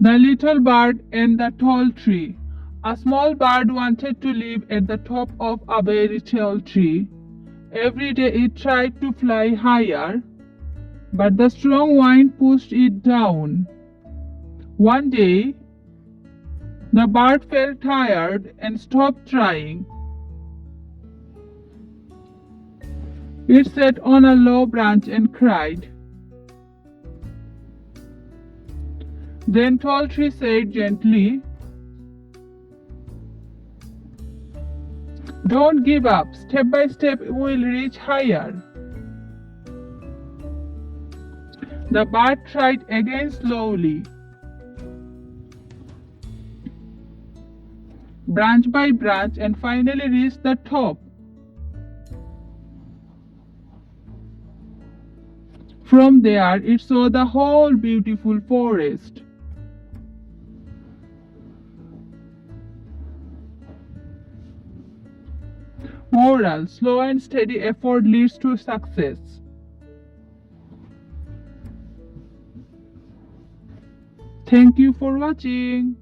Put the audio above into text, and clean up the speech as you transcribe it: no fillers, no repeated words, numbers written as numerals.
The little bird and the tall tree. A small bird wanted to live at the top of a very tall tree. Every day it tried to fly higher, but the strong wind pushed it down. One day, the bird felt tired and stopped trying. It sat on a low branch and cried. Then Tall Tree said gently, "Don't give up. Step by step we will reach higher." The bird tried again slowly. Branch by branch, and finally reached the top. From there, it saw the whole beautiful forest. Moral: slow and steady effort leads to success. Thank you for watching.